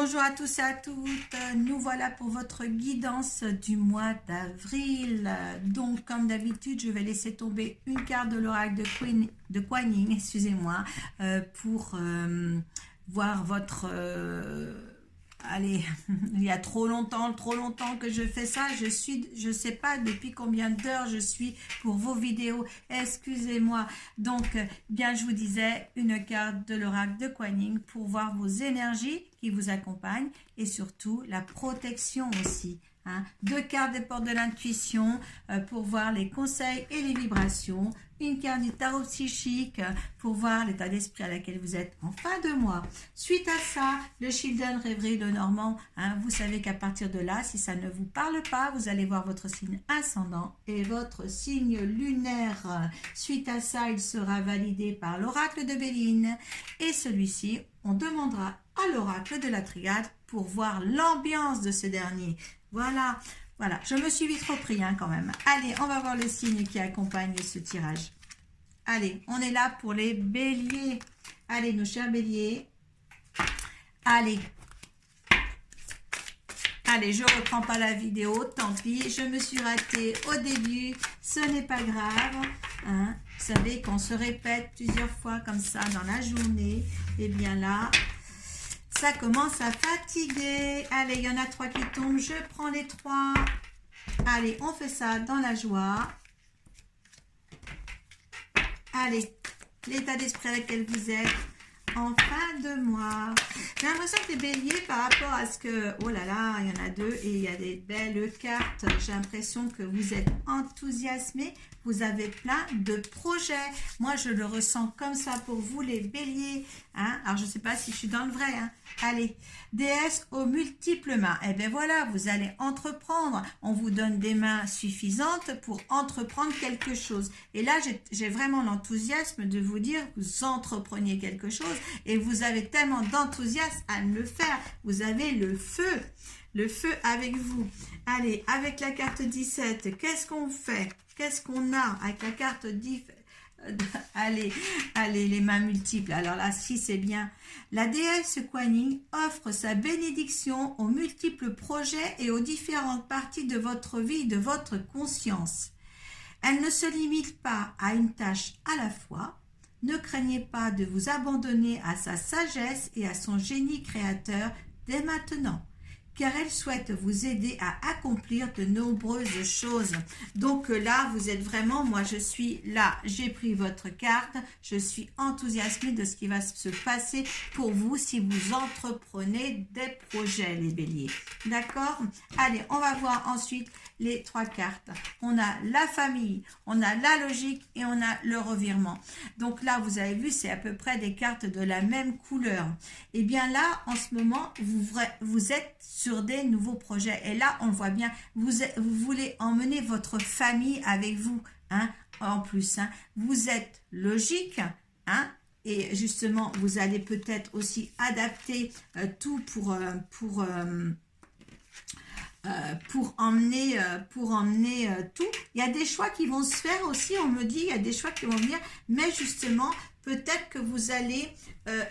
Bonjour à tous et à toutes, nous voilà pour votre guidance du mois d'avril. Donc comme d'habitude, je vais laisser tomber une carte de l'oracle de Kuan Yin, excusez-moi, pour voir votre... allez, il y a trop longtemps que je fais ça. Je sais pas depuis combien d'heures je suis pour vos vidéos. Excusez-moi. Donc, bien, je vous disais une carte de l'oracle de Kuan Yin pour voir vos énergies qui vous accompagnent et surtout la protection aussi. Hein. Deux cartes des portes de l'intuition pour voir les conseils et les vibrations. Une carte du tarot psychique pour voir l'état d'esprit à laquelle vous êtes en fin de mois. Suite à ça, le Children Rêverie de Normand. Hein, vous savez qu'à partir de là, si ça ne vous parle pas, vous allez voir votre signe ascendant et votre signe lunaire. Suite à ça, il sera validé par l'oracle de Béline. Et celui-ci, on demandera à l'oracle de la Triade pour voir l'ambiance de ce dernier. Voilà. Voilà, je me suis vite repris hein, quand même. Allez, on va voir le signe qui accompagne ce tirage. Allez, on est là pour les béliers. Allez, nos chers béliers. Allez. Allez, je ne reprends pas la vidéo, tant pis. Je me suis ratée au début. Ce n'est pas grave. Hein. Vous savez qu'on se répète plusieurs fois comme ça dans la journée. Et bien là... ça commence à fatiguer. Allez, il y en a 3 qui tombent. Je prends les 3. Allez, on fait ça dans la joie. Allez, l'état d'esprit à lequel vous êtes en fin de mois. J'ai l'impression que les béliers, par rapport à ce que... oh là là, il y en a 2 et il y a des belles cartes. J'ai l'impression que vous êtes enthousiasmés. Vous avez plein de projets. Moi, je le ressens comme ça pour vous, les béliers. Hein? Alors, je ne sais pas si je suis dans le vrai. Hein? Allez, déesse aux multiples mains. Eh bien, voilà, vous allez entreprendre. On vous donne des mains suffisantes pour entreprendre quelque chose. Et là, j'ai vraiment l'enthousiasme de vous dire que vous entrepreniez quelque chose et vous avez tellement d'enthousiasme à le faire. Vous avez le feu. Le feu avec vous. Allez, avec la carte 17, qu'est-ce qu'on fait? Qu'est-ce qu'on a avec la carte 10? Allez, les mains multiples. Alors là, si c'est bien. La déesse Kuan Yin offre sa bénédiction aux multiples projets et aux différentes parties de votre vie, de votre conscience. Elle ne se limite pas à une tâche à la fois. Ne craignez pas de vous abandonner à sa sagesse et à son génie créateur dès maintenant, car elle souhaite vous aider à accomplir de nombreuses choses. Donc là, vous êtes vraiment, moi je suis là, j'ai pris votre carte, je suis enthousiasmée de ce qui va se passer pour vous si vous entreprenez des projets, les béliers. D'accord? Allez, on va voir ensuite les 3 cartes. On a la famille, on a la logique et on a le revirement. Donc là, vous avez vu, c'est à peu près des cartes de la même couleur. Et bien là, en ce moment, vous êtes sur des nouveaux projets. Et là, on le voit bien, vous voulez emmener votre famille avec vous. Hein, en plus, hein. Vous êtes logique, hein, et justement, vous allez peut-être aussi adapter tout pour emmener tout. Il y a des choix qui vont se faire aussi, on me dit, il y a des choix qui vont venir, mais justement, peut-être que vous allez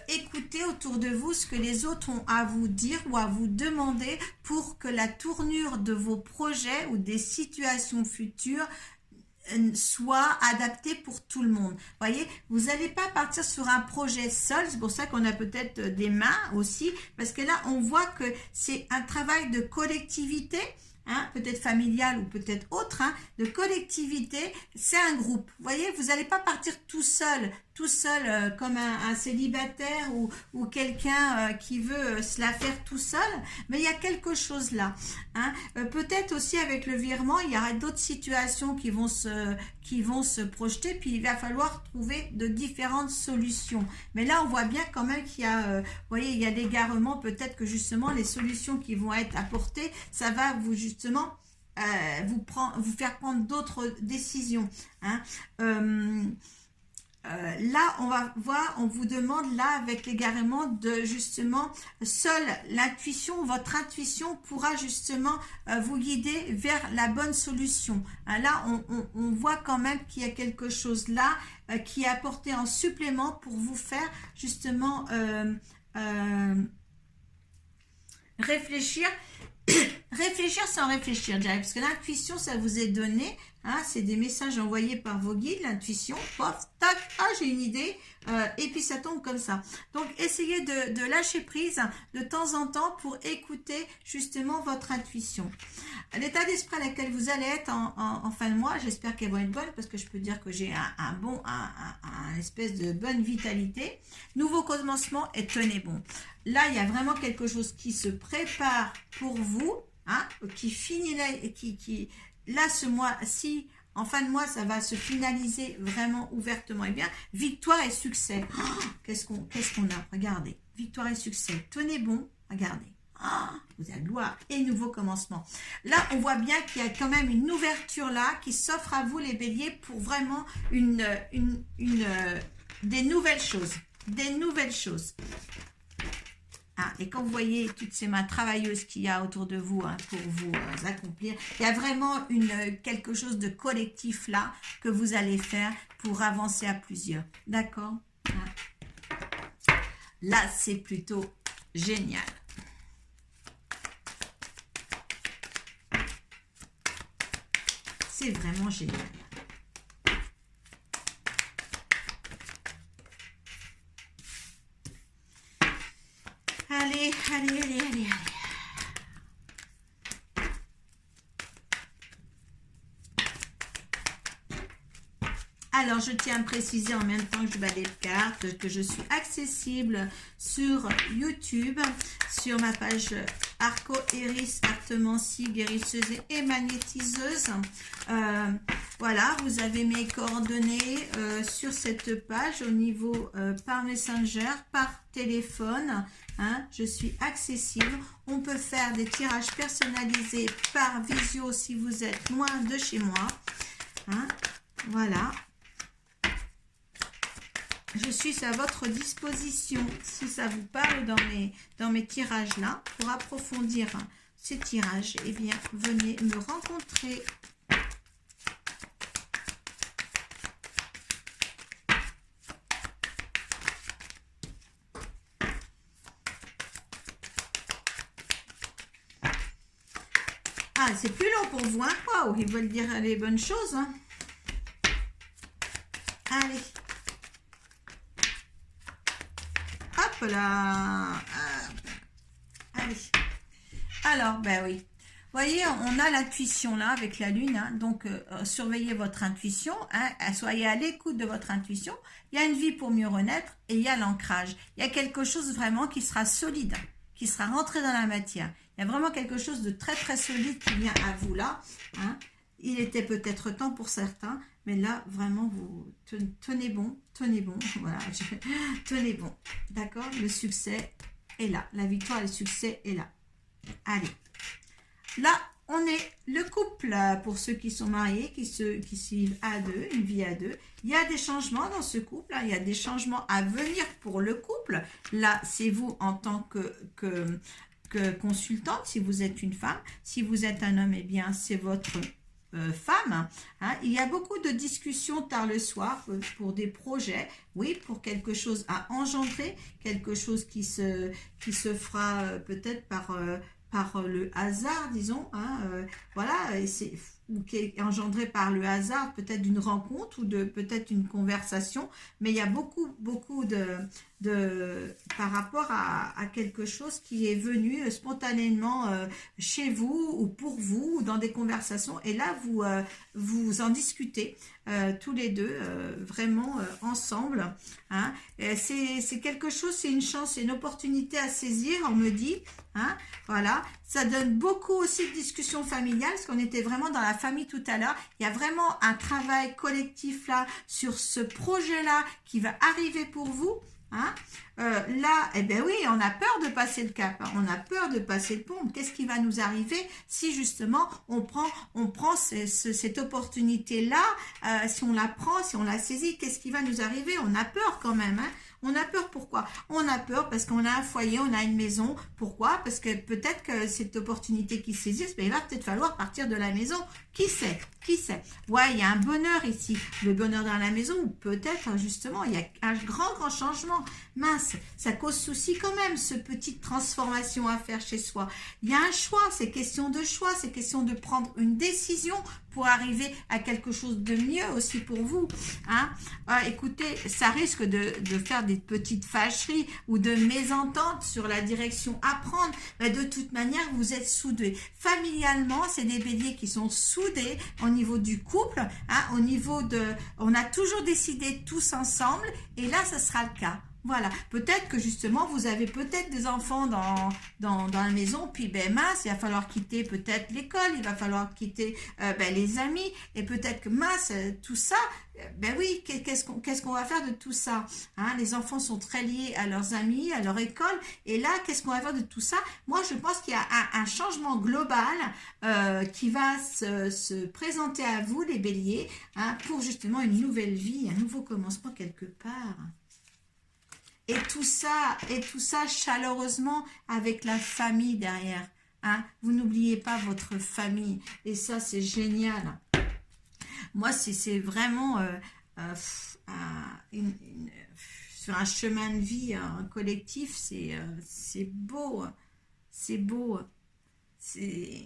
écouter autour de vous ce que les autres ont à vous dire ou à vous demander pour que la tournure de vos projets ou des situations futures soit adapté pour tout le monde. Voyez, vous n'allez pas partir sur un projet seul, c'est pour ça qu'on a peut-être des mains aussi, parce que là, on voit que c'est un travail de collectivité, hein, peut-être familial ou peut-être autre, hein, de collectivité, c'est un groupe. Vous voyez, vous n'allez pas partir tout seul comme un célibataire ou quelqu'un qui veut se la faire tout seul, mais il y a quelque chose là. Hein. Peut-être aussi avec le virement, il y aura d'autres situations qui vont se projeter, puis il va falloir trouver de différentes solutions. Mais là, on voit bien quand même qu'il y a, vous voyez, il y a l'égarement, peut-être que justement les solutions qui vont être apportées, ça va vous justement vous faire prendre d'autres décisions. Hein. Là, on va voir, on vous demande là avec l'égarement de justement, seule l'intuition, votre intuition pourra justement vous guider vers la bonne solution. Hein, là, on voit quand même qu'il y a quelque chose là qui est apporté en supplément pour vous faire justement réfléchir, réfléchir sans réfléchir, Jack, parce que l'intuition, ça vous est donné, hein, c'est des messages envoyés par vos guides, l'intuition, pof, tac, ah, j'ai une idée, et puis ça tombe comme ça. Donc, essayez de lâcher prise de temps en temps pour écouter justement votre intuition. L'état d'esprit à laquelle vous allez être en fin de mois, j'espère qu'elle va être bonne, parce que je peux dire que j'ai un espèce de bonne vitalité. Nouveau commencement et tenez bon. Là, il y a vraiment quelque chose qui se prépare pour vous, hein, qui finit là, là, ce mois-ci, en fin de mois, ça va se finaliser vraiment ouvertement et bien. Victoire et succès. Oh, qu'est-ce qu'on a? Regardez. Victoire et succès. Tenez bon. Regardez. Oh, vous avez gloire et nouveau commencement. Là, on voit bien qu'il y a quand même une ouverture là qui s'offre à vous, les béliers, pour vraiment des nouvelles choses. Des nouvelles choses. Ah, et quand vous voyez toutes ces mains travailleuses qu'il y a autour de vous, hein, pour vous accomplir, il y a vraiment quelque chose de collectif là que vous allez faire pour avancer à plusieurs. D'accord? Là, c'est plutôt génial. C'est vraiment génial. Allez, allez, allez, allez, allez. Alors, je tiens à préciser en même temps que je bats des cartes que je suis accessible sur YouTube, sur ma page Arco Iris, Artemancie, guérisseuse et magnétiseuse. Voilà, vous avez mes coordonnées sur cette page au niveau par Messenger, par téléphone. Hein, je suis accessible. On peut faire des tirages personnalisés par visio si vous êtes loin de chez moi. Hein, voilà. Je suis à votre disposition si ça vous parle dans mes tirages là. Pour approfondir ces tirages, eh bien, venez me rencontrer. Ah, c'est plus long pour vous, hein? Waouh, ils veulent dire les bonnes choses. Hein? Allez. Hop là. Allez. Alors, ben oui. Vous voyez, on a l'intuition là avec la lune. Hein, donc, surveillez votre intuition. Hein, soyez à l'écoute de votre intuition. Il y a une vie pour mieux renaître et il y a l'ancrage. Il y a quelque chose vraiment qui sera solide, qui sera rentré dans la matière. Il y a vraiment quelque chose de très très solide qui vient à vous là. Hein. Il était peut-être temps pour certains, mais là vraiment vous tenez bon, voilà, tenez bon. D'accord? Le succès est là, la victoire et le succès est là. Allez, là on est le couple pour ceux qui sont mariés, qui suivent à deux, une vie à deux. Il y a des changements dans ce couple, hein, il y a des changements à venir pour le couple. Là, c'est vous en tant que consultante, si vous êtes une femme. Si vous êtes un homme, eh bien, c'est votre femme. Hein. Il y a beaucoup de discussions tard le soir pour des projets, oui, pour quelque chose à engendrer, quelque chose qui se fera peut-être par le hasard, disons. Hein, voilà, et c'est ou qui est engendré par le hasard, peut-être d'une rencontre ou de peut-être une conversation, mais il y a beaucoup par rapport à quelque chose qui est venu spontanément chez vous ou pour vous ou dans des conversations, et là vous en discutez tous les deux vraiment ensemble. Hein. C'est quelque chose, c'est une chance, c'est une opportunité à saisir, on me dit. Hein, voilà, ça donne beaucoup aussi de discussions familiales, parce qu'on était vraiment dans la famille tout à l'heure. Il y a vraiment un travail collectif là, sur ce projet-là qui va arriver pour vous. Hein. Là, eh bien oui, on a peur de passer le cap, hein. On a peur de passer le pont. Qu'est-ce qui va nous arriver si justement on prend cette opportunité-là, si on la prend, si on la saisit, qu'est-ce qui va nous arriver? On a peur quand même, hein. On a peur pourquoi? On a peur parce qu'on a un foyer, on a une maison. Pourquoi? Parce que peut-être que cette opportunité qui se saisit, il va peut-être falloir partir de la maison. Qui sait? Qui sait? Ouais, il y a un bonheur ici. Le bonheur dans la maison, ou peut-être justement, il y a un grand changement. Mince, ça cause souci quand même, ce petite transformation à faire chez soi. Il y a un choix, c'est question de choix, c'est question de prendre une décision pour arriver à quelque chose de mieux aussi pour vous. Hein? Écoutez, ça risque de faire des petites fâcheries ou de mésententes sur la direction à prendre. Mais de toute manière, vous êtes soudés. Familialement, c'est des béliers qui sont soudés au niveau du couple, hein, au niveau de... On a toujours décidé tous ensemble et là, ce sera le cas. Voilà, peut-être que justement, vous avez peut-être des enfants dans la maison, puis ben mince, il va falloir quitter peut-être l'école, il va falloir quitter les amis, et peut-être que mince, tout ça, ben oui, qu'est-ce qu'on va faire de tout ça, hein? Les enfants sont très liés à leurs amis, à leur école, et là, qu'est-ce qu'on va faire de tout ça? Moi, je pense qu'il y a un changement global qui va se présenter à vous, les béliers, hein, pour justement une nouvelle vie, un nouveau commencement quelque part. Et tout ça chaleureusement avec la famille derrière. Hein? Vous n'oubliez pas votre famille. Et ça, c'est génial. Moi, c'est vraiment sur un chemin de vie un collectif, c'est beau. C'est beau. C'est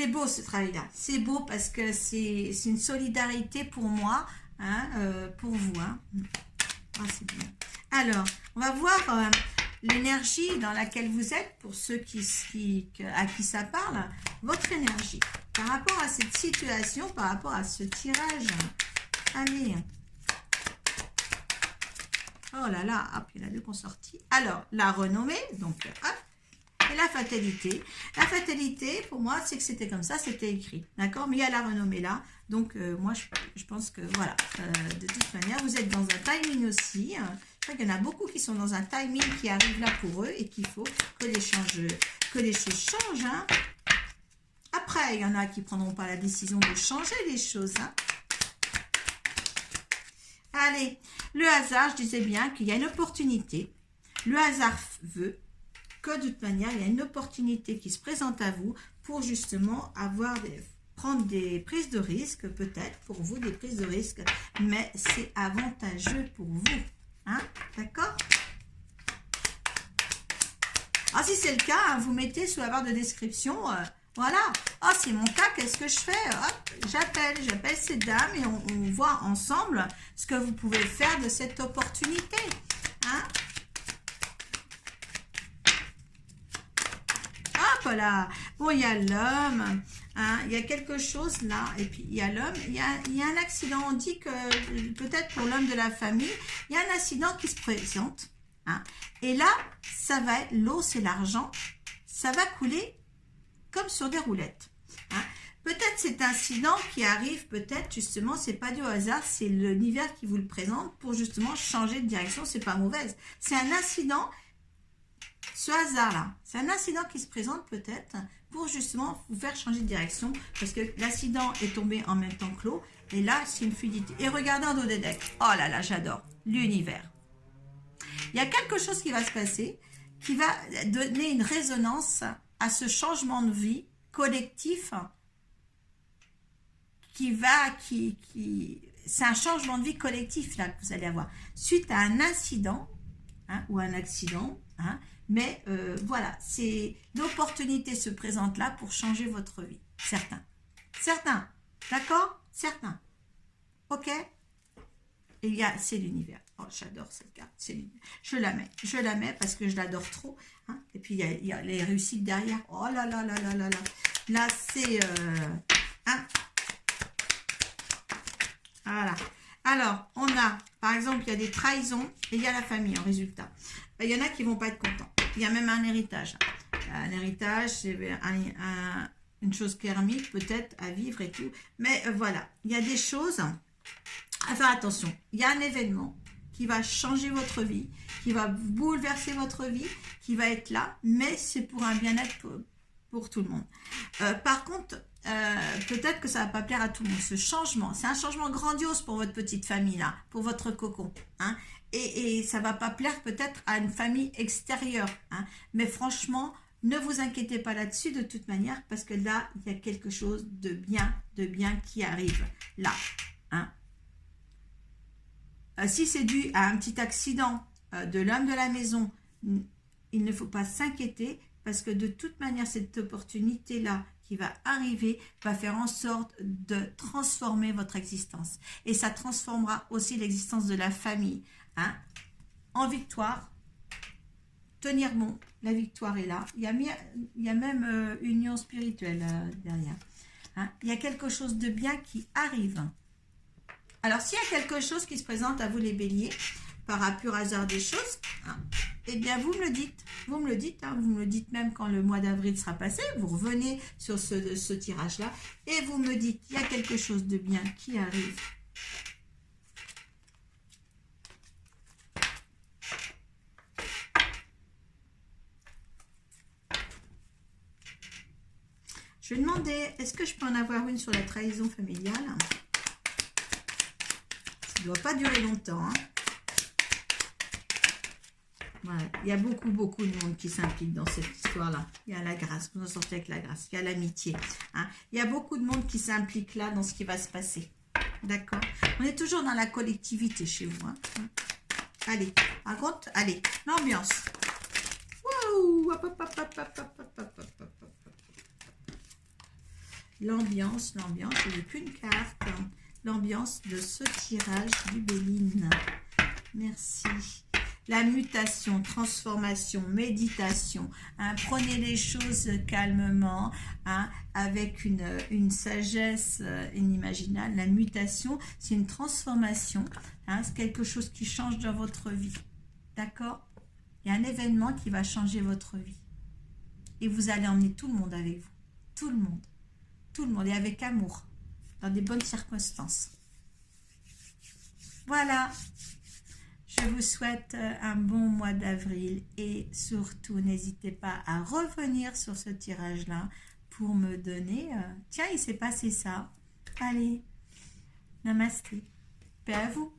beau ce travail-là. C'est beau parce que c'est une solidarité pour moi, hein, pour vous. Hein. Ah, c'est bien. Alors, on va voir l'énergie dans laquelle vous êtes, pour ceux à qui ça parle, votre énergie par rapport à cette situation, par rapport à ce tirage. Allez. Oh là là, hop, il y en a deux qui ont sorti. Alors, la renommée, donc hop, et la fatalité. La fatalité, pour moi, c'est que c'était comme ça, c'était écrit. D'accord? Mais il y a la renommée là. Donc, moi, je pense que, voilà, de toute manière, vous êtes dans un timing aussi. Je crois qu'il y en a beaucoup qui sont dans un timing qui arrive là pour eux et qu'il faut que les choses changent. Hein. Après, il y en a qui ne prendront pas la décision de changer les choses. Hein. Allez, le hasard, je disais bien qu'il y a une opportunité. Le hasard veut que, de toute manière, il y a une opportunité qui se présente à vous pour justement prendre des prises de risque, peut-être pour vous, des prises de risque, mais c'est avantageux pour vous. Hein? D'accord? Ah, si c'est le cas, hein, vous mettez sous la barre de description, voilà. Ah, c'est mon cas, qu'est-ce que je fais? Hop, j'appelle ces dames et on voit ensemble ce que vous pouvez faire de cette opportunité. Hein? Hop là. Bon, il y a l'homme. Hein, il y a quelque chose là, et puis il y a l'homme, il y a un accident, on dit que peut-être pour l'homme de la famille, il y a un accident qui se présente, hein, et là, ça va être l'eau, c'est l'argent, ça va couler comme sur des roulettes. Hein. Peut-être cet incident qui arrive, peut-être justement, c'est pas du hasard, c'est l'univers qui vous le présente pour justement changer de direction, c'est pas mauvaise, c'est un incident. Ce hasard-là, c'est un incident qui se présente peut-être pour justement vous faire changer de direction parce que l'accident est tombé en même temps que l'eau et là, c'est une fluidité. Et regardez en dos des decks. Oh là là, j'adore. L'univers. Il y a quelque chose qui va se passer qui va donner une résonance à ce changement de vie collectif c'est un changement de vie collectif là que vous allez avoir suite à un incident, hein, ou un accident, hein, mais voilà, c'est l'opportunité se présente là pour changer votre vie. Certains, d'accord? Certains, ok? Et c'est l'univers. Oh, j'adore cette carte, c'est l'univers. Je la mets parce que je l'adore trop. Hein? Et puis il y a les réussites derrière. Oh là là là là là là. Là, c'est... hein? Voilà. Alors, on a, par exemple, il y a des trahisons et il y a la famille en résultat. Il y en a qui ne vont pas être contents. Il y a même un héritage. Un héritage, c'est une chose karmique peut-être à vivre et tout. Mais voilà, il y a des choses à faire attention. Il y a un événement qui va changer votre vie, qui va bouleverser votre vie, qui va être là, mais c'est pour un bien-être pour tout le monde. Par contre, peut-être que ça ne va pas plaire à tout le monde. Ce changement, c'est un changement grandiose pour votre petite famille là, pour votre cocon. Hein. et ça va pas plaire peut-être à une famille extérieure, hein. Mais franchement, ne vous inquiétez pas là-dessus de toute manière, parce que là, il y a quelque chose de bien qui arrive là, hein. Si c'est dû à un petit accident de l'homme de la maison, il ne faut pas s'inquiéter, parce que de toute manière, cette opportunité-là qui va arriver va faire en sorte de transformer votre existence. Et ça transformera aussi l'existence de la famille, hein, en victoire. Tenir bon, la victoire est là. Il y a même union spirituelle derrière, hein. Il y a quelque chose de bien qui arrive. Alors, s'il y a quelque chose qui se présente à vous les béliers, par un pur hasard des choses, hein, eh bien, vous me le dites. Vous me le dites, hein, vous me le dites même quand le mois d'avril sera passé. Vous revenez sur ce tirage-là et vous me dites, il y a quelque chose de bien qui arrive. Je vais demander, est-ce que je peux en avoir une sur la trahison familiale? Ça ne doit pas durer longtemps, hein. Voilà. Il y a beaucoup de monde qui s'implique dans cette histoire-là. Il y a la grâce, vous en sortez avec la grâce. Il y a l'amitié, hein. Il y a beaucoup de monde qui s'implique là dans ce qui va se passer. D'accord? On est toujours dans la collectivité chez vous, hein. Allez, par contre, allez, l'ambiance. Wouh! L'ambiance, je n'ai qu'une carte. L'ambiance de ce tirage du Béline. Merci. La mutation, transformation, méditation, hein, prenez les choses calmement, hein, avec une sagesse inimaginable. La mutation, c'est une transformation, hein, c'est quelque chose qui change dans votre vie, d'accord? Il y a un événement qui va changer votre vie et vous allez emmener tout le monde avec vous, tout le monde et avec amour, dans des bonnes circonstances. Voilà. Je vous souhaite un bon mois d'avril et surtout n'hésitez pas à revenir sur ce tirage-là pour me donner... tiens, il s'est passé ça. Allez, namasté. Paix à vous.